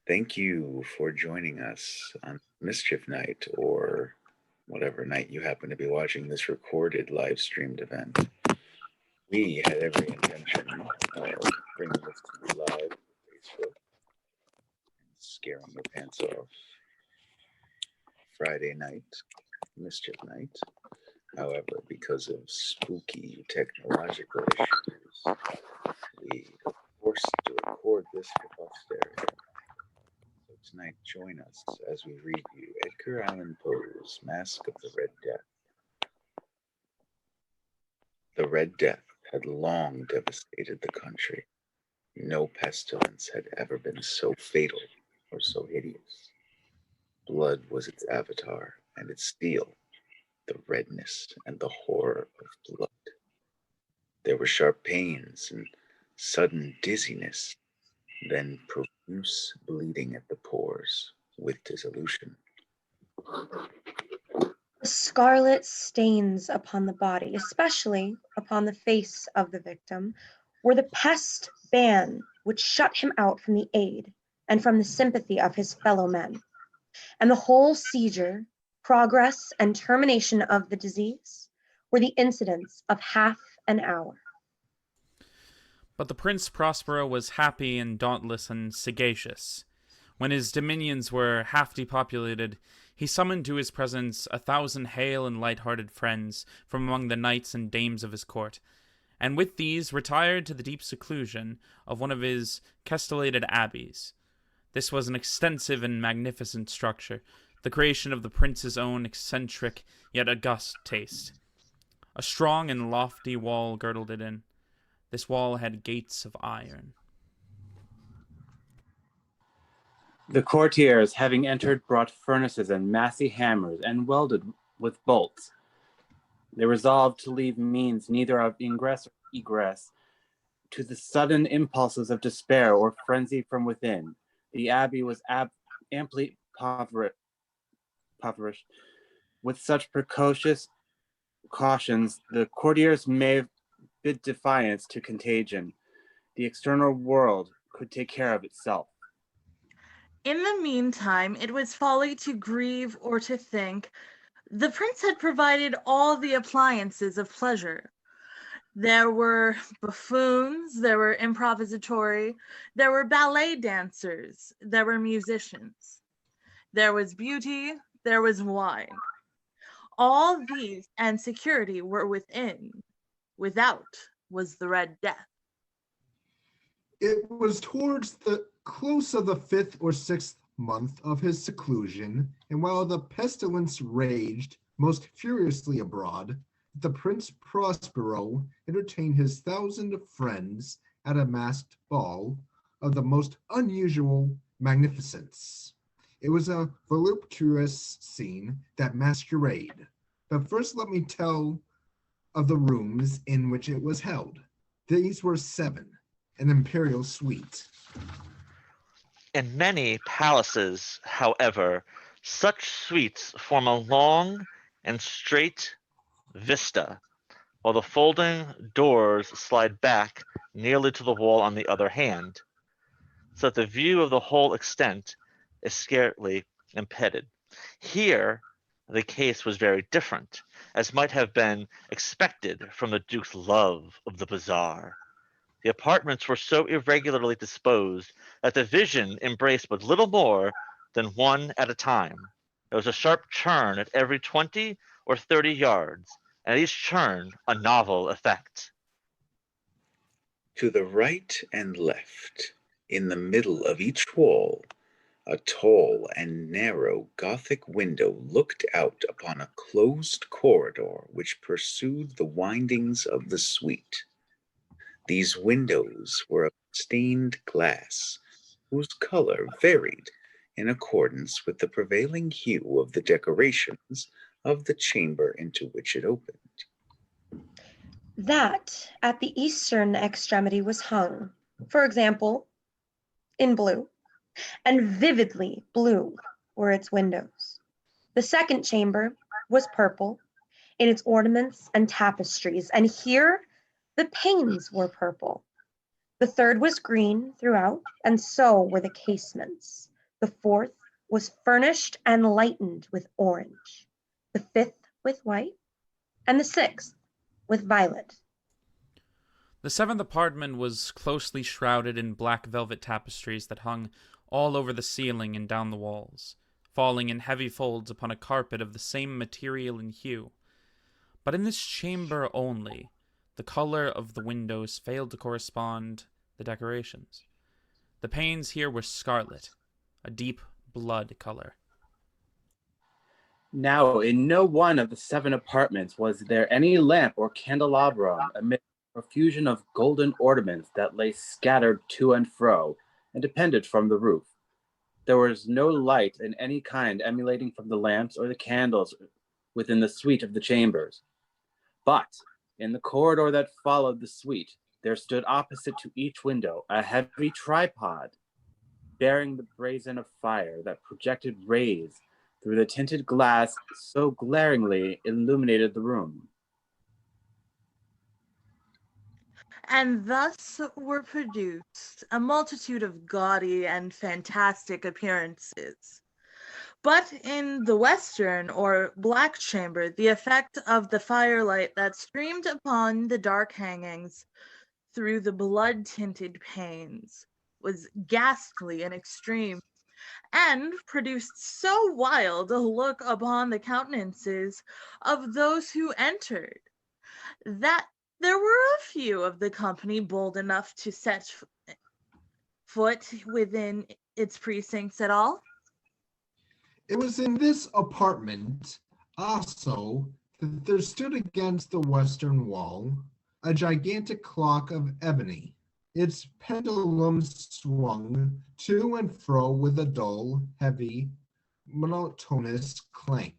Thank you for joining us on Mischief Night, or whatever night you happen to be watching this recorded live streamed event. We had every intention of bringing this to you live on Facebook and scaring your pants off Friday night, Mischief Night. However, because of spooky technological issues, we are forced to record this for posterity. So tonight, join us as we review Edgar Allan Poe's Masque of the Red Death. The Red Death had long devastated the country. No pestilence had ever been so fatal or so hideous. Blood was its avatar and its steel, the redness and the horror of blood. There were sharp pains and sudden dizziness, then profuse bleeding at the pores with dissolution. The scarlet stains upon the body, especially upon the face of the victim, were the pest ban which shut him out from the aid and from the sympathy of his fellow men. And the whole seizure, progress, and termination of the disease were the incidents of half an hour. But the Prince Prospero was happy and dauntless and sagacious. When his dominions were half depopulated, he summoned to his presence 1,000 hale and light-hearted friends from among the knights and dames of his court, and with these retired to the deep seclusion of one of his castellated abbeys. This was an extensive and magnificent structure, the creation of the prince's own eccentric yet august taste. A strong and lofty wall girdled it in. This wall had gates of iron. The courtiers, having entered, brought furnaces and massy hammers, and welded with bolts. They resolved to leave means neither of ingress or egress to the sudden impulses of despair or frenzy from within. The abbey was amply impoverished. With such precocious cautions, the courtiers may bid defiance to contagion. The external world could take care of itself. In the meantime, it was folly to grieve or to think. The prince had provided all the appliances of pleasure. There were buffoons, there were improvisatory, there were ballet dancers, there were musicians. There was beauty, there was wine. All these and security were within. Without was the Red Death. It was towards the close of the 5th or 6th month of his seclusion, and while the pestilence raged most furiously abroad, the Prince Prospero entertained his 1,000 friends at a masked ball of the most unusual magnificence. It was a voluptuous scene, that masquerade. But first let me tell of the rooms in which it was held. These were 7, an imperial suite. In many palaces, however, such suites form a long and straight vista, while the folding doors slide back nearly to the wall on the other hand, so that the view of the whole extent is scarcely impeded. Here, the case was very different, as might have been expected from the Duke's love of the bizarre. The apartments were so irregularly disposed that the vision embraced but little more than one at a time. There was a sharp turn at every 20 or 30 yards, and each turn a novel effect. To the right and left, in the middle of each wall, a tall and narrow Gothic window looked out upon a closed corridor which pursued the windings of the suite. These windows were of stained glass, whose color varied in accordance with the prevailing hue of the decorations of the chamber into which it opened. That at the eastern extremity was hung, for example, in blue, and vividly blue were its windows. The second chamber was purple in its ornaments and tapestries, and here the panes were purple. The third was green throughout, and so were the casements. The fourth was furnished and lightened with orange, the fifth with white, and the sixth with violet. The seventh apartment was closely shrouded in black velvet tapestries that hung all over the ceiling and down the walls, falling in heavy folds upon a carpet of the same material and hue. But in this chamber only, the color of the windows failed to correspond the decorations. The panes here were scarlet, a deep blood color. Now, in no one of the 7 apartments was there any lamp or candelabrum amid a profusion of golden ornaments that lay scattered to and fro and depended from the roof. There was no light in any kind emanating from the lamps or the candles within the suite of the chambers. But in the corridor that followed the suite, there stood opposite to each window a heavy tripod bearing the brazen of fire that projected rays through the tinted glass so glaringly illuminated the room. And thus were produced a multitude of gaudy and fantastic appearances. But in the western or black chamber, the effect of the firelight that streamed upon the dark hangings through the blood-tinted panes was ghastly and extreme, and produced so wild a look upon the countenances of those who entered, that there were a few of the company bold enough to set foot within its precincts at all. It was in this apartment also that there stood against the western wall a gigantic clock of ebony. Its pendulum swung to and fro with a dull, heavy, monotonous clank.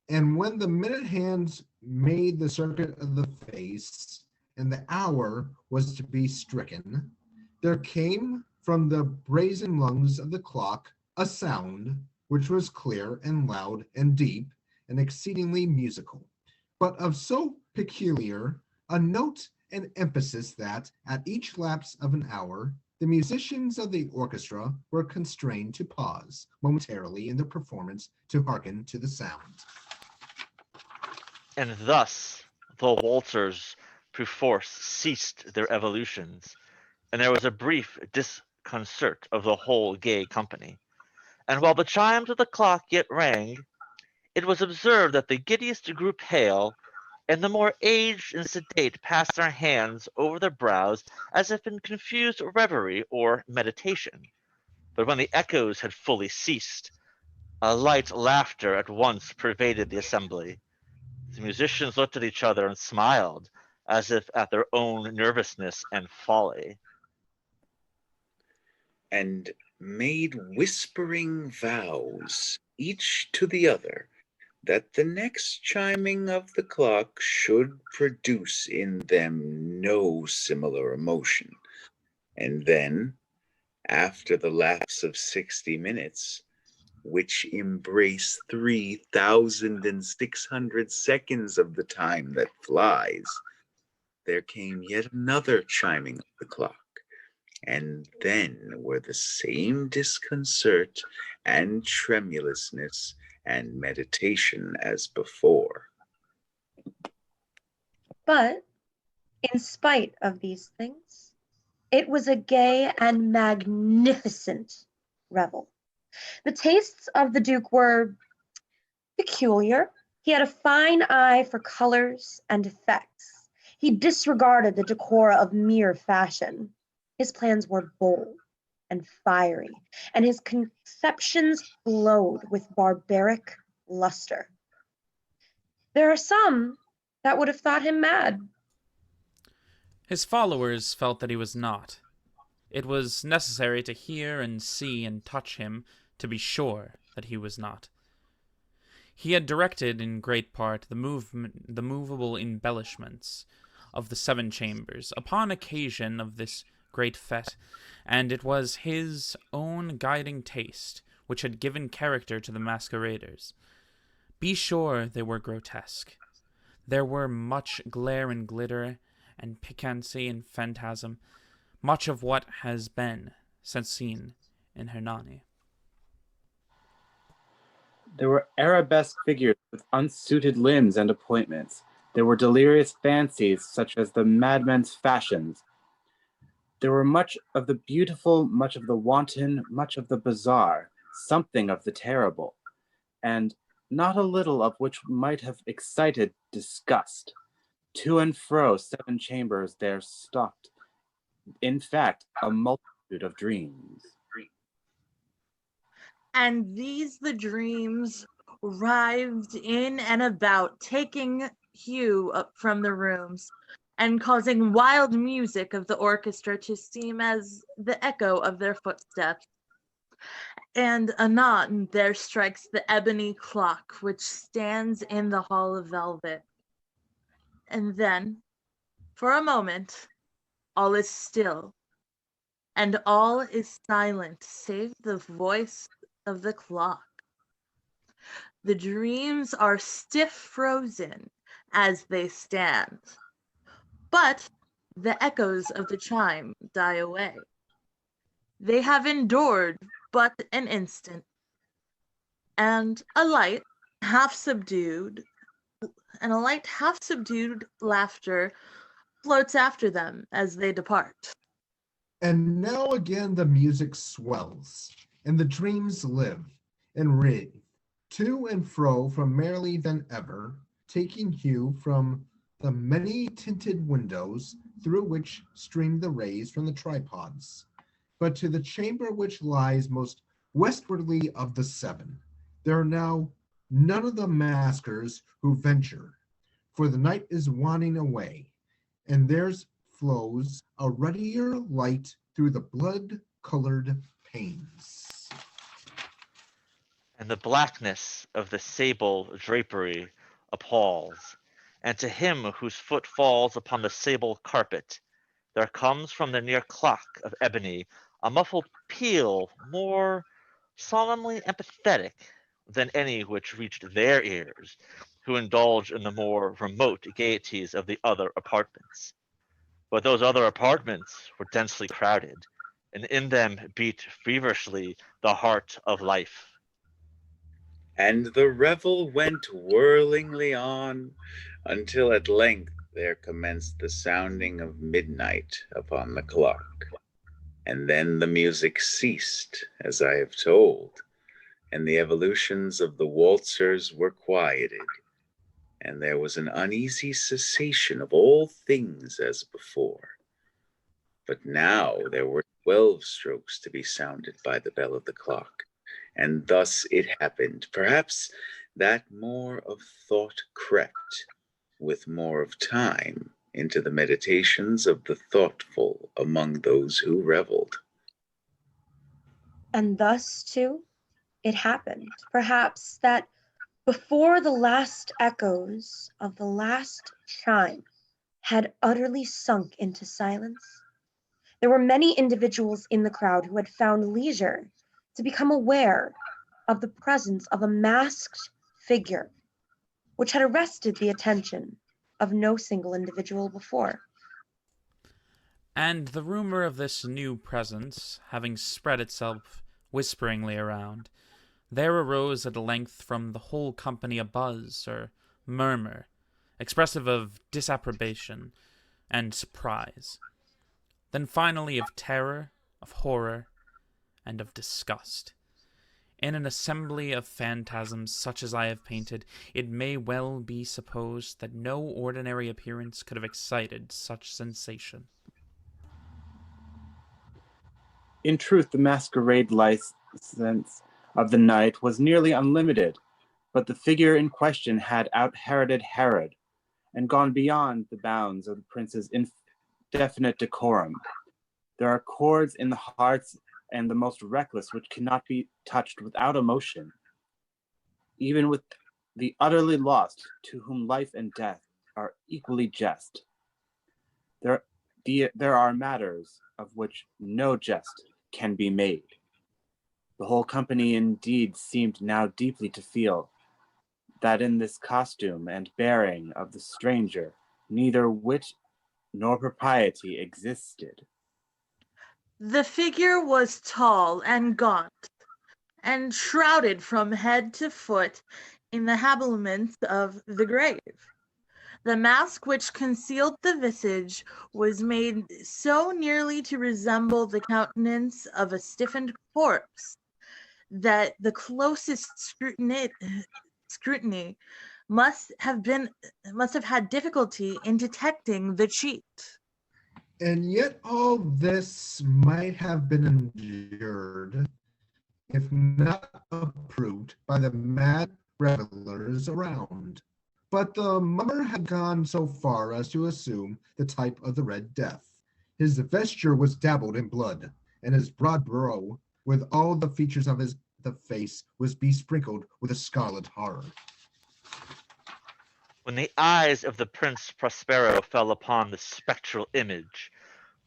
And when the minute hands made the circuit of the face and the hour was to be stricken, there came from the brazen lungs of the clock a sound which was clear and loud and deep and exceedingly musical, but of so peculiar a note and emphasis that, at each lapse of an hour, the musicians of the orchestra were constrained to pause momentarily in their performance to hearken to the sound. And thus the waltzers perforce ceased their evolutions, and there was a brief disconcert of the whole gay company. And while the chimes of the clock yet rang, it was observed that the giddiest grew pale, and the more aged and sedate passed their hands over their brows as if in confused reverie or meditation. But when the echoes had fully ceased, a light laughter at once pervaded the assembly. The musicians looked at each other and smiled, as if at their own nervousness and folly. And made whispering vows, each to the other, that the next chiming of the clock should produce in them no similar emotion. And then, after the lapse of 60 minutes, which embrace 3,600 seconds of the time that flies, there came yet another chiming of the clock. And then were the same disconcert and tremulousness and meditation as before. But in spite of these things, it was a gay and magnificent revel. The tastes of the Duke were peculiar. He had a fine eye for colors and effects. He disregarded the decor of mere fashion. His plans were bold and fiery, and his conceptions glowed with barbaric luster. There are some that would have thought him mad. His followers felt that he was not. It was necessary to hear and see and touch him to be sure that he was not. He had directed in great part the movable embellishments of the 7 chambers upon occasion of this great fete, and it was his own guiding taste which had given character to the masqueraders. Be sure they were grotesque. There were much glare and glitter, and piquancy and phantasm, much of what has been since seen in Hernani. There were arabesque figures with unsuited limbs and appointments. There were delirious fancies such as the madman's fashions. There were much of the beautiful, much of the wanton, much of the bizarre, something of the terrible, and not a little of which might have excited disgust. To and fro 7 chambers there stalked, in fact, a multitude of dreams. And these the dreams writhed in and about, taking hue up from the rooms, and causing wild music of the orchestra to seem as the echo of their footsteps. And anon there strikes the ebony clock which stands in the hall of velvet. And then, for a moment, all is still, and all is silent save the voice of the clock. The dreams are stiff frozen as they stand, but the echoes of the chime die away. They have endured but an instant, and a light half subdued laughter floats after them as they depart. And now again the music swells, and the dreams live and writhe to and fro from merrily than ever, taking hue from the many tinted windows through which stream the rays from the tripods. But to the chamber which lies most westwardly of the 7, there are now none of the maskers who venture, for the night is waning away, and theirs flows a ruddier light through the blood-colored panes. And the blackness of the sable drapery appalls, and to him whose foot falls upon the sable carpet, there comes from the near clock of ebony a muffled peal more solemnly empathetic than any which reached their ears, who indulge in the more remote gaieties of the other apartments. But those other apartments were densely crowded, and in them beat feverishly the heart of life. And the revel went whirlingly on until at length there commenced the sounding of midnight upon the clock. And then the music ceased, as I have told, and the evolutions of the waltzers were quieted, and there was an uneasy cessation of all things as before. But now there were 12 strokes to be sounded by the bell of the clock, and thus it happened, perhaps, that more of thought crept, with more of time, into the meditations of the thoughtful among those who reveled. And thus, too, it happened, perhaps, that before the last echoes of the last chime had utterly sunk into silence, there were many individuals in the crowd who had found leisure to become aware of the presence of a masked figure, which had arrested the attention of no single individual before. And the rumor of this new presence, having spread itself whisperingly around, there arose at length from the whole company a buzz or murmur, expressive of disapprobation and surprise, then finally of terror, of horror, and of disgust. In an assembly of phantasms such as I have painted, it may well be supposed that no ordinary appearance could have excited such sensation. In truth, the masquerade license of the night was nearly unlimited, but the figure in question had out-Heroded Herod, and gone beyond the bounds of the prince's indefinite decorum. There are chords in the hearts and the most reckless which cannot be touched without emotion, even with the utterly lost, to whom life and death are equally jest. There are matters of which no jest can be made. The whole company indeed seemed now deeply to feel that in this costume and bearing of the stranger neither wit nor propriety existed. The figure was tall and gaunt, and shrouded from head to foot in the habiliments of the grave. The mask which concealed the visage was made so nearly to resemble the countenance of a stiffened corpse that the closest scrutiny must have had difficulty in detecting the cheat. And yet all this might have been endured if not approved by the mad revelers around. But the mummer had gone so far as to assume the type of the Red Death. His vesture was dabbled in blood, and his broad brow, with all the features of the face, was besprinkled with a scarlet horror. When the eyes of the Prince Prospero fell upon the spectral image,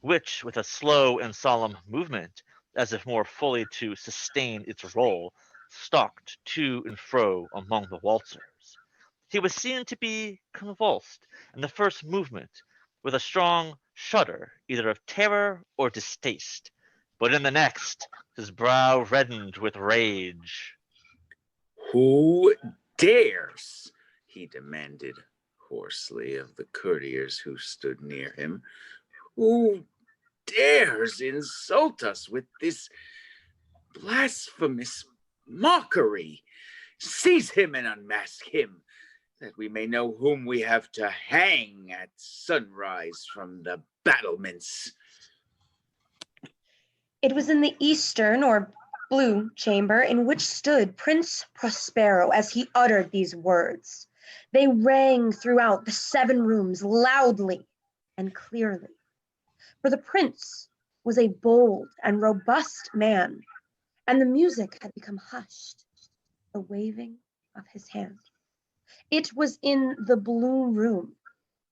which, with a slow and solemn movement, as if more fully to sustain its role, stalked to and fro among the waltzers, he was seen to be convulsed in the first movement with a strong shudder, either of terror or distaste, but in the next his brow reddened with rage. "Who dares?" he demanded hoarsely of the courtiers who stood near him. "Who dares insult us with this blasphemous mockery? Seize him and unmask him, that we may know whom we have to hang at sunrise from the battlements." It was in the eastern or blue chamber in which stood Prince Prospero as he uttered these words. They rang throughout the 7 rooms loudly and clearly. For the prince was a bold and robust man, and the music had become hushed, the waving of his hand. It was in the blue room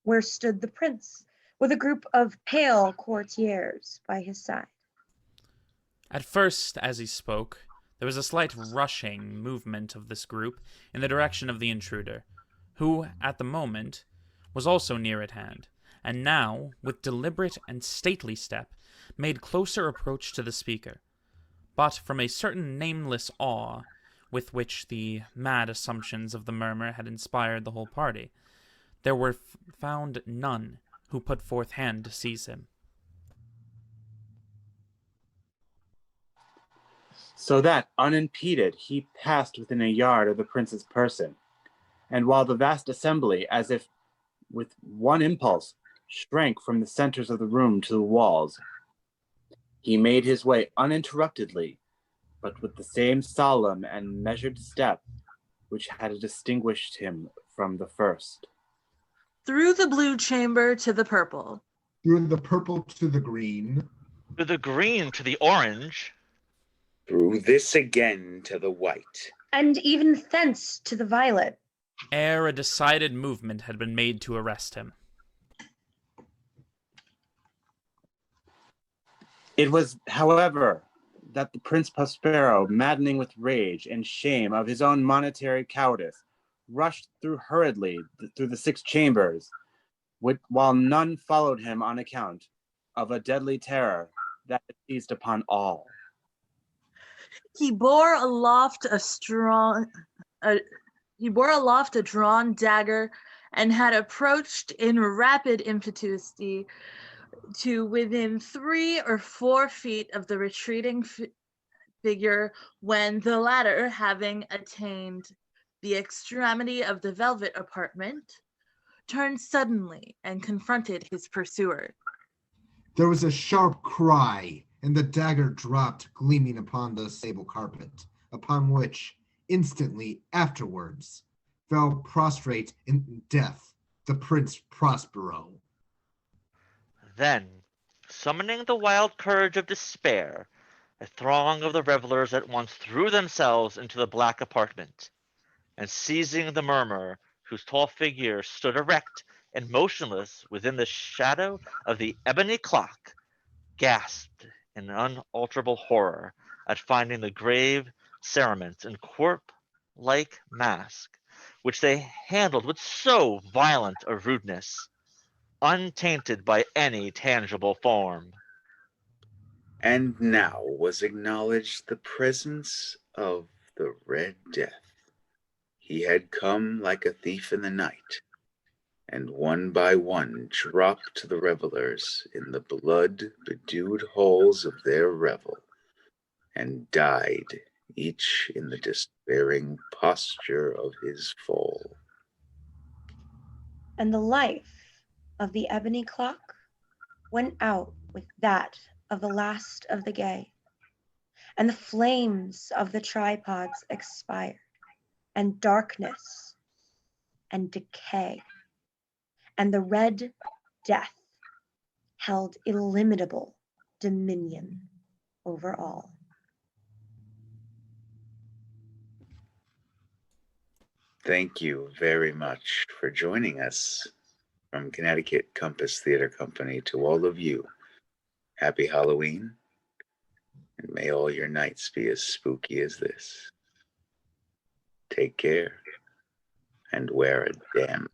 where stood the prince, with a group of pale courtiers by his side. At first, as he spoke, there was a slight rushing movement of this group in the direction of the intruder, who, at the moment, was also near at hand, and now, with deliberate and stately step, made closer approach to the speaker. But from a certain nameless awe with which the mad assumptions of the murmur had inspired the whole party, there were found none who put forth hand to seize him. So that, unimpeded, he passed within a yard of the prince's person, and while the vast assembly, as if with one impulse, shrank from the centers of the room to the walls, he made his way uninterruptedly, but with the same solemn and measured step which had distinguished him from the first. Through the blue chamber to the purple. Through the purple to the green. Through the green to the orange. Through this again to the white. And even thence to the violet. Ere a decided movement had been made to arrest him. It was, however, that the Prince Prospero, maddening with rage and shame of his own monetary cowardice, rushed hurriedly through the 6 chambers, while none followed him on account of a deadly terror that had seized upon all. He bore aloft a drawn dagger, and had approached in rapid impetuosity to within 3 or 4 feet of the retreating figure, when the latter, having attained the extremity of the velvet apartment, turned suddenly and confronted his pursuer. There was a sharp cry, and the dagger dropped gleaming upon the sable carpet, upon which, instantly afterwards, fell prostrate in death the Prince Prospero. Then, summoning the wild courage of despair, a throng of the revelers at once threw themselves into the black apartment, and seizing the murmur, whose tall figure stood erect and motionless within the shadow of the ebony clock, gasped in unalterable horror at finding the grave cerements and corpse-like mask, which they handled with so violent a rudeness, untainted by any tangible form. And now was acknowledged the presence of the Red Death. He had come like a thief in the night, and one by one dropped the revelers in the blood-bedewed halls of their revel, and died, each in the despairing posture of his fall. And the life of the ebony clock went out with that of the last of the gay, and the flames of the tripods expired, and darkness and decay, and the Red Death held illimitable dominion over all. Thank you very much for joining us from Connecticut Compass Theater Company. To all of you, happy Halloween, and may all your nights be as spooky as this. Take care and wear a damn